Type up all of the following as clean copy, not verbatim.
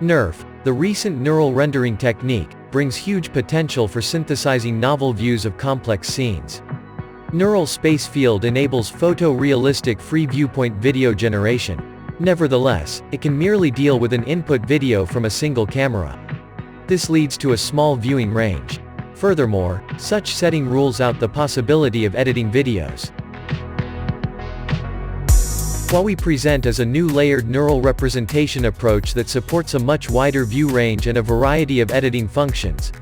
NeRF, the recent neural rendering technique, brings huge potential for synthesizing novel views of complex scenes. Neural space field enables photorealistic free-viewpoint video generation. Nevertheless, it can merely deal with an input video from a single camera. This leads to a small viewing range. Furthermore, such setting rules out the possibility of editing videos. While we present as a new layered neural representation approach that supports a much wider view range and a variety of editing functions,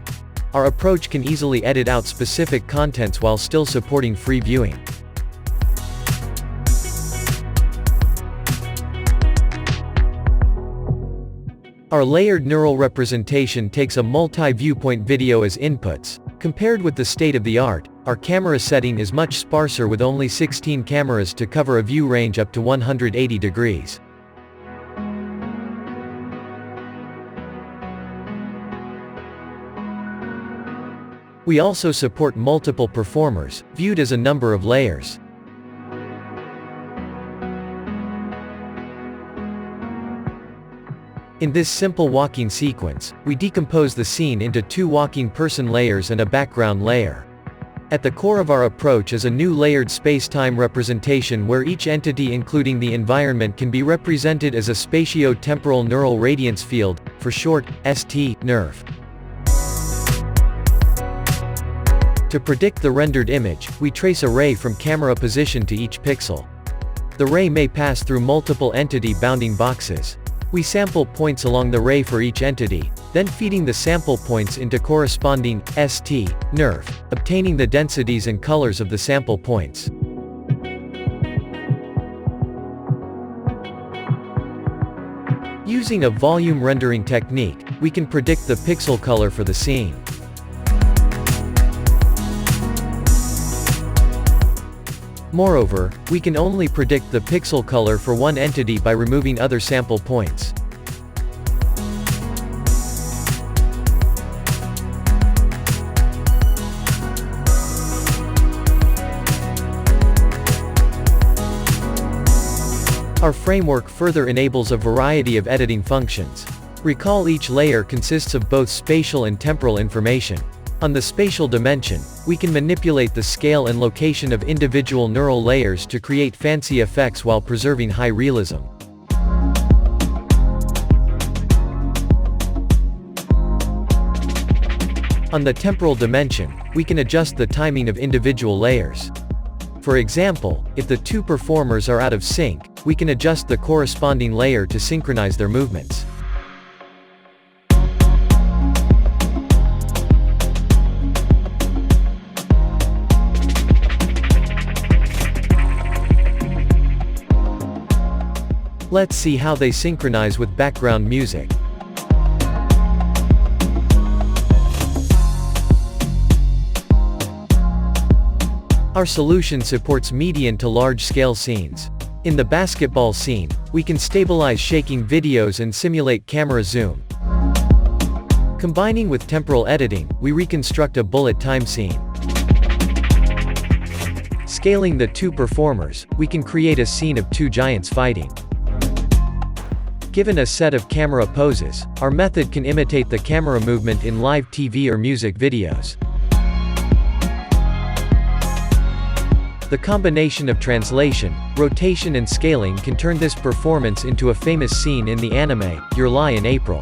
our approach can easily edit out specific contents while still supporting free viewing. Our layered neural representation takes a multi-viewpoint video as inputs. Compared with the state-of-the-art, our camera setting is much sparser with only 16 cameras to cover a view range up to 180 degrees. We also support multiple performers, viewed as a number of layers. In this simple walking sequence, we decompose the scene into two walking person layers and a background layer. At the core of our approach is a new layered space-time representation where each entity including the environment can be represented as a spatio-temporal neural radiance field, for short, ST-NeRF. To predict the rendered image, we trace a ray from camera position to each pixel. The ray may pass through multiple entity bounding boxes. We sample points along the ray for each entity, then feeding the sample points into corresponding ST-NeRF, obtaining the densities and colors of the sample points. Using a volume rendering technique, we can predict the pixel color for the scene. Moreover, we can only predict the pixel color for one entity by removing other sample points. Our framework further enables a variety of editing functions. Recall each layer consists of both spatial and temporal information. On the spatial dimension, we can manipulate the scale and location of individual neural layers to create fancy effects while preserving high realism. On the temporal dimension, we can adjust the timing of individual layers. For example, if the two performers are out of sync, we can adjust the corresponding layer to synchronize their movements. Let's see how they synchronize with background music. Our solution supports medium to large-scale scenes. In the basketball scene, we can stabilize shaking videos and simulate camera zoom. Combining with temporal editing, we reconstruct a bullet time scene. Scaling the two performers, we can create a scene of two giants fighting. Given a set of camera poses, our method can imitate the camera movement in live TV or music videos. The combination of translation, rotation and scaling can turn this performance into a famous scene in the anime, Your Lie in April.